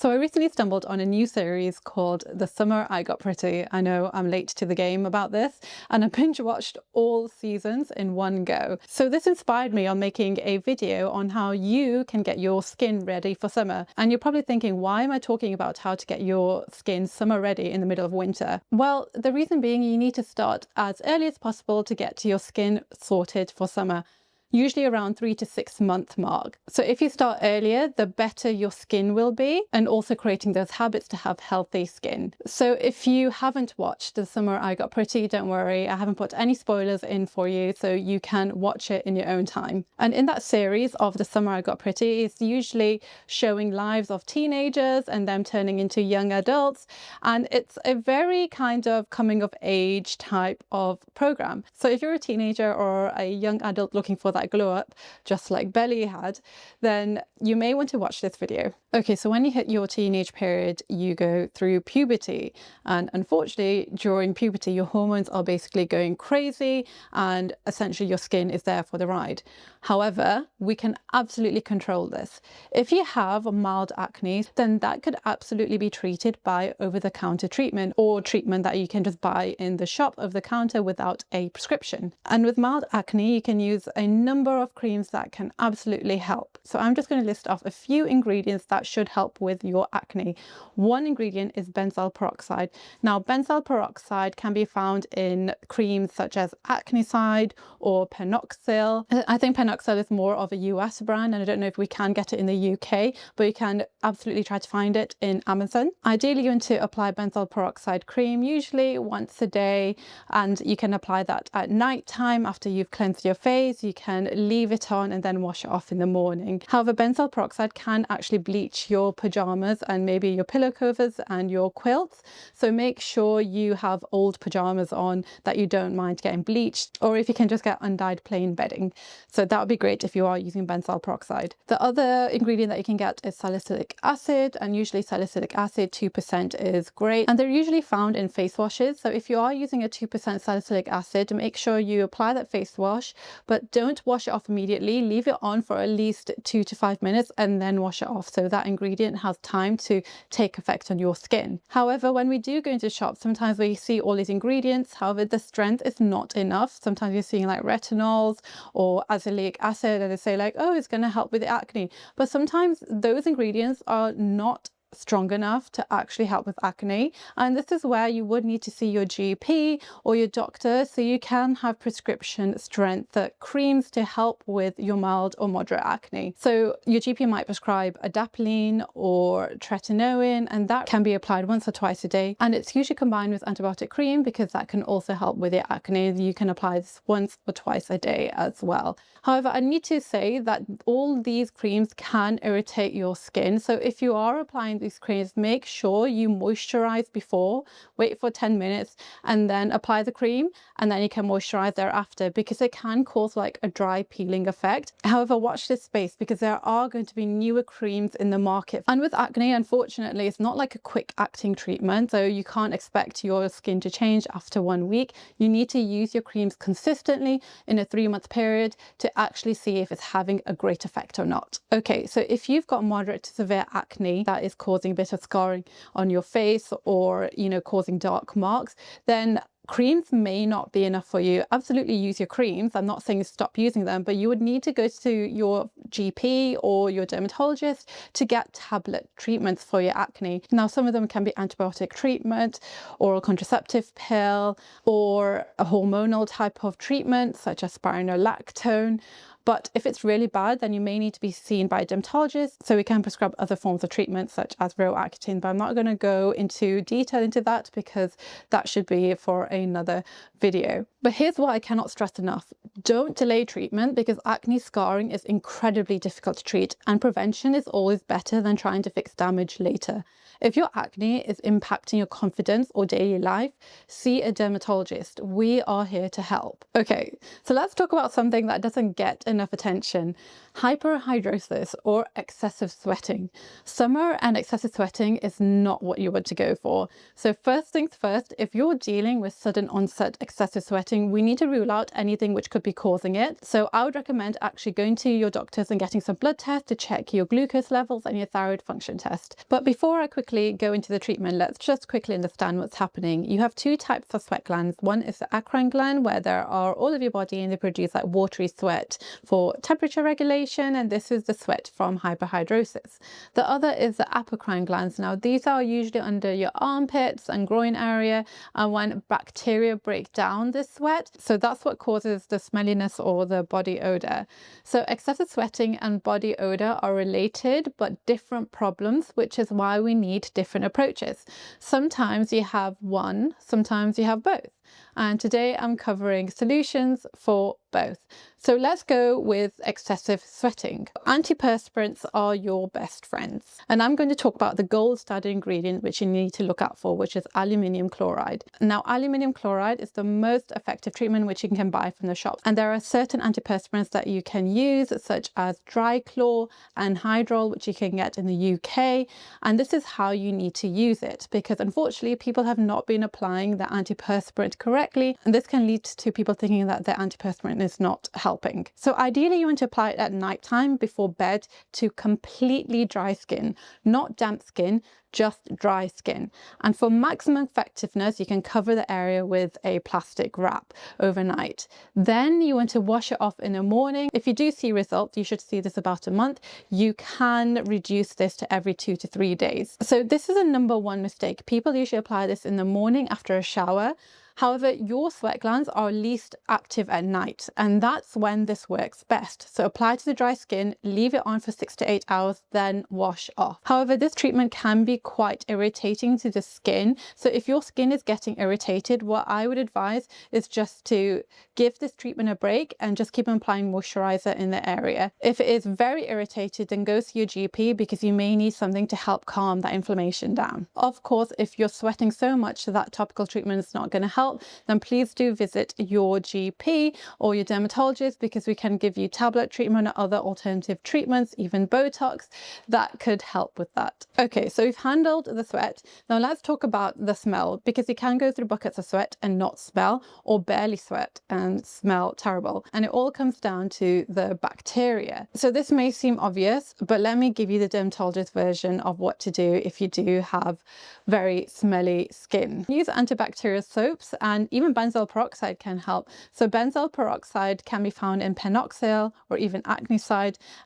So I recently stumbled on a new series called The Summer I Got Pretty. I know I'm late to the game about this, and I binge watched all seasons in one go. So this inspired me on making a video on how you can get your skin ready for summer. And you're probably thinking, why am I talking about how to get your skin summer ready in the middle of winter? Well, the reason being you need to start as early as possible to get to your skin sorted for summer. Usually around 3 to 6 month mark. So if you start earlier, the better your skin will be, and also creating those habits to have healthy skin. So if you haven't watched The Summer I Got Pretty, don't worry, I haven't put any spoilers in for you, so you can watch it in your own time. And in that series of The Summer I Got Pretty, it's usually showing lives of teenagers and them turning into young adults. And it's a very kind of coming of age type of program. So if you're a teenager or a young adult looking for that glow up, just like Belly had, then you may want to watch this video. Okay, so when you hit your teenage period, you go through puberty, and unfortunately during puberty your hormones are basically going crazy and essentially your skin is there for the ride. However, we can absolutely control this. If you have mild acne, then that could absolutely be treated by over-the-counter treatment, or treatment that you can just buy in the shop over the counter without a prescription. And with mild acne, you can use a number of creams that can absolutely help. So I'm just going to list off a few ingredients that should help with your acne. One ingredient is benzoyl peroxide. Now, benzoyl peroxide can be found in creams such as Acnicide or Penoxyl. I think Penoxyl is more of a US brand, and I don't know if we can get it in the UK, but you can absolutely try to find it in Amazon. Ideally, you want to apply benzoyl peroxide cream usually once a day, and you can apply that at night time after you've cleansed your face. You can leave it on and then wash it off in the morning. However, benzoyl peroxide can actually bleach your pajamas and maybe your pillow covers and your quilts. So make sure you have old pajamas on that you don't mind getting bleached, or if you can just get undyed plain bedding. So that would be great if you are using benzoyl peroxide. The other ingredient that you can get is salicylic acid, and usually salicylic acid 2% is great, and they're usually found in face washes. So if you are using a 2% salicylic acid, make sure you apply that face wash, but don't wash it off immediately. Leave it on for at least 2 to 5 minutes and then wash it off, so that ingredient has time to take effect on your skin. However, when we do go into shops, sometimes we see all these ingredients, however the strength is not enough. Sometimes you're seeing like retinols or azelaic acid, and they say like, oh, it's going to help with the acne, but sometimes those ingredients are not strong enough to actually help with acne, and this is where you would need to see your GP or your doctor so you can have prescription strength creams to help with your mild or moderate acne. So your GP might prescribe adapalene or tretinoin, and that can be applied once or twice a day, and it's usually combined with antibiotic cream because that can also help with your acne. You can apply this once or twice a day as well. However, I need to say that all these creams can irritate your skin, so if you are applying these creams, make sure you moisturize before, wait for 10 minutes and then apply the cream, and then you can moisturize thereafter, because it can cause like a dry peeling effect. However, watch this space because there are going to be newer creams in the market, and with acne, unfortunately, it's not like a quick acting treatment, so you can't expect your skin to change after 1 week. You need to use your creams consistently in a 3-month period to actually see if it's having a great effect or not. Okay, so if you've got moderate to severe acne that is causing a bit of scarring on your face, or causing dark marks, then creams may not be enough for you. Absolutely use your creams. I'm not saying stop using them, but you would need to go to your GP or your dermatologist to get tablet treatments for your acne. Now, some of them can be antibiotic treatment, oral contraceptive pill, or a hormonal type of treatment such as spironolactone. But if it's really bad, then you may need to be seen by a dermatologist, so we can prescribe other forms of treatment such as Roaccutane, but I'm not going to go into detail into that because that should be for another video. But here's what I cannot stress enough. Don't delay treatment, because acne scarring is incredibly difficult to treat, and prevention is always better than trying to fix damage later. If your acne is impacting your confidence or daily life, see a dermatologist. We are here to help. Okay, so let's talk about something that doesn't get enough attention: hyperhidrosis or excessive sweating. Summer and excessive sweating is not what you want to go for. So first things first, if you're dealing with sudden onset excessive sweating, sweating, we need to rule out anything which could be causing it. So I would recommend actually going to your doctors and getting some blood tests to check your glucose levels and your thyroid function test. But before I quickly go into the treatment, let's just quickly understand what's happening. You have two types of sweat glands. One is the acrine gland, where there are all of your body and they produce like watery sweat for temperature regulation, and this is the sweat from hyperhidrosis. The other is the apocrine glands. Now these are usually under your armpits and groin area, and when bacteria break down this sweat, so that's what causes the smelliness or the body odor. So excessive sweating and body odor are related but different problems, which is why we need different approaches. Sometimes you have one, sometimes you have both. And today I'm covering solutions for both. So let's go with excessive sweating. Antiperspirants are your best friends. And I'm going to talk about the gold standard ingredient which you need to look out for, which is aluminium chloride. Now, aluminium chloride is the most effective treatment which you can buy from the shop. And there are certain antiperspirants that you can use, such as Drychlor and Hydrol, which you can get in the UK. And this is how you need to use it, because unfortunately people have not been applying the antiperspirant correctly, and this can lead to people thinking that their antiperspirant is not helping. So ideally you want to apply it at night time before bed to completely dry skin, not damp skin, just dry skin. And for maximum effectiveness, you can cover the area with a plastic wrap overnight. Then you want to wash it off in the morning. If you do see results, you should see this about a month. You can reduce this to every 2 to 3 days. So this is a number one mistake. People usually apply this in the morning after a shower. However, your sweat glands are least active at night, and that's when this works best. So apply to the dry skin, leave it on for 6 to 8 hours, then wash off. However, this treatment can be quite irritating to the skin. So if your skin is getting irritated, what I would advise is just to give this treatment a break and just keep applying moisturizer in the area. If it is very irritated, then go see your GP, because you may need something to help calm that inflammation down. Of course, if you're sweating so much that topical treatment is not going to help, then please do visit your GP or your dermatologist, because we can give you tablet treatment or other alternative treatments, even Botox, that could help with that. Okay, so we've handled the sweat. Now let's talk about the smell, because you can go through buckets of sweat and not smell, or barely sweat and smell terrible. And it all comes down to the bacteria. So this may seem obvious, but let me give you the dermatologist version of what to do if you do have very smelly skin. Use antibacterial soaps, and even benzoyl peroxide can help. So benzoyl peroxide can be found in Penoxyl or even Acne.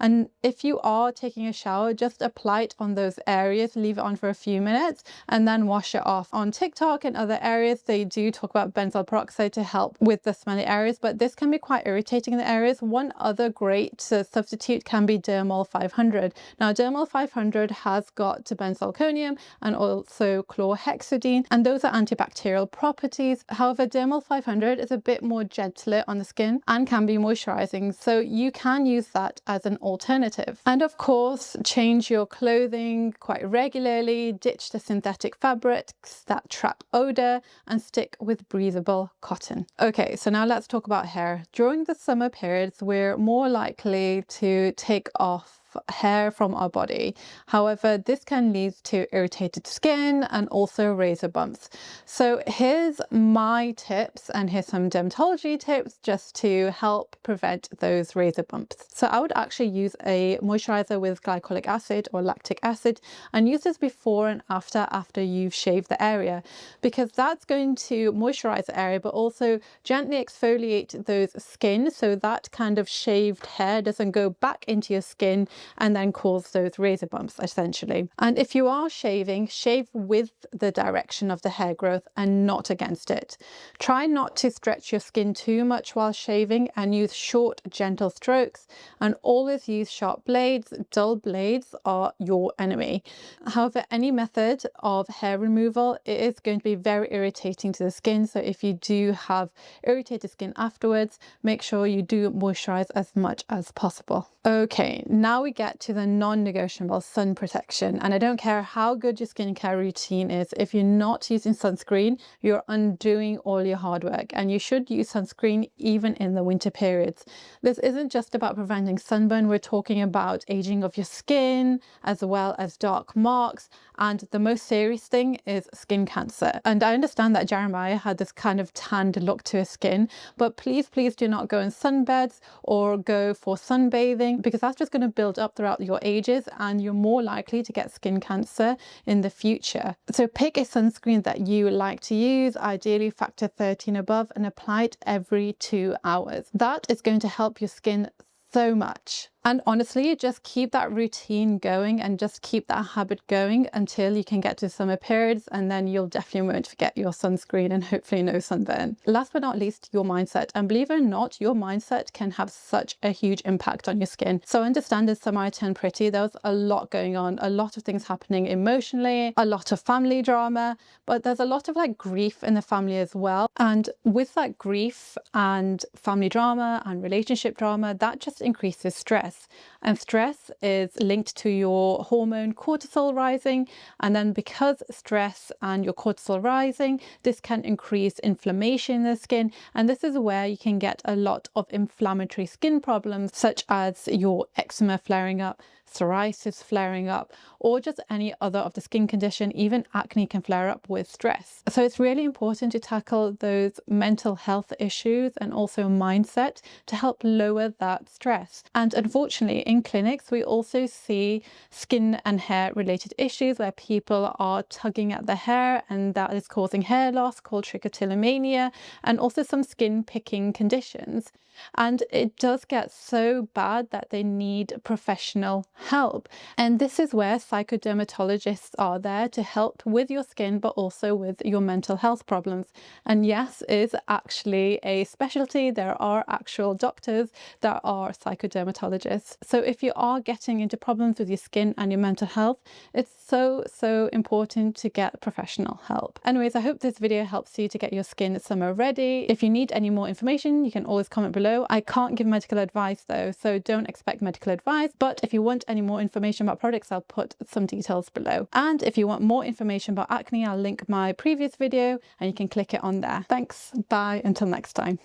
And if you are taking a shower, just apply it on those areas, leave it on for a few minutes, and then wash it off. On TikTok and other areas, they do talk about benzoyl peroxide to help with the smelly areas, but this can be quite irritating in the areas. One other great substitute can be Dermol 500. Now, Dermol 500 has got benzalkonium and also chlorhexidine, and those are antibacterial properties. However, Dermol 500 is a bit more gentler on the skin and can be moisturizing, so you can use that as an alternative. And of course, change your clothing quite regularly, ditch the synthetic fabrics that trap odor, and stick with breathable cotton. Okay, so now let's talk about hair. During the summer periods, we're more likely to take off hair from our body. However, this can lead to irritated skin and also razor bumps. So here's my tips, and here's some dermatology tips just to help prevent those razor bumps. So I would actually use a moisturizer with glycolic acid or lactic acid, and use this before and after you've shaved the area, because that's going to moisturize the area but also gently exfoliate those skin, so that kind of shaved hair doesn't go back into your skin and then cause those razor bumps essentially. And if you are shaving, shave with the direction of the hair growth and not against it. Try not to stretch your skin too much while shaving, and use short, gentle strokes, and always use sharp blades. Dull blades are your enemy. However, any method of hair removal, it is going to be very irritating to the skin, so if you do have irritated skin afterwards, make sure you do moisturize as much as possible. Okay, now we we get to the non-negotiable sun protection, and I don't care how good your skincare routine is, if you're not using sunscreen, you're undoing all your hard work, and you should use sunscreen even in the winter periods. This isn't just about preventing sunburn, we're talking about aging of your skin as well as dark marks, and the most serious thing is skin cancer. And I understand that Jeremiah had this kind of tanned look to his skin, but please do not go in sunbeds or go for sunbathing, because that's just going to build up throughout your ages and you're more likely to get skin cancer in the future. So pick a sunscreen that you like to use, ideally factor 13 above, and apply it every 2 hours. That is going to help your skin so much. And honestly, just keep that routine going and just keep that habit going until you can get to summer periods, and then you'll definitely won't forget your sunscreen and hopefully no sunburn. Last but not least, your mindset. And believe it or not, your mindset can have such a huge impact on your skin. So I understand in Summer I Turn Pretty, there was a lot going on, a lot of things happening emotionally, a lot of family drama, but there's a lot of like grief in the family as well. And with that grief and family drama and relationship drama, that just increases stress. And stress is linked to your hormone cortisol rising, and then because stress and your cortisol rising, this can increase inflammation in the skin, and this is where you can get a lot of inflammatory skin problems such as your eczema flaring up, psoriasis flaring up, or just any other of the skin condition. Even acne can flare up with stress. So it's really important to tackle those mental health issues and also mindset to help lower that stress. And unfortunately, in clinics, we also see skin and hair related issues where people are tugging at the hair, and that is causing hair loss called trichotillomania, and also some skin picking conditions. And it does get so bad that they need professional help. And this is where psychodermatologists are there to help with your skin, but also with your mental health problems. And yes, is actually a specialty. There are actual doctors that are psychodermatologists. So if you are getting into problems with your skin and your mental health, it's so important to get professional help. Anyways, I hope this video helps you to get your skin summer ready. If you need any more information, you can always comment below. I can't give medical advice though, so don't expect medical advice. But if you want any more information about products, I'll put some details below. And if you want more information about acne, I'll link my previous video and you can click it on there. Thanks, bye, until next time.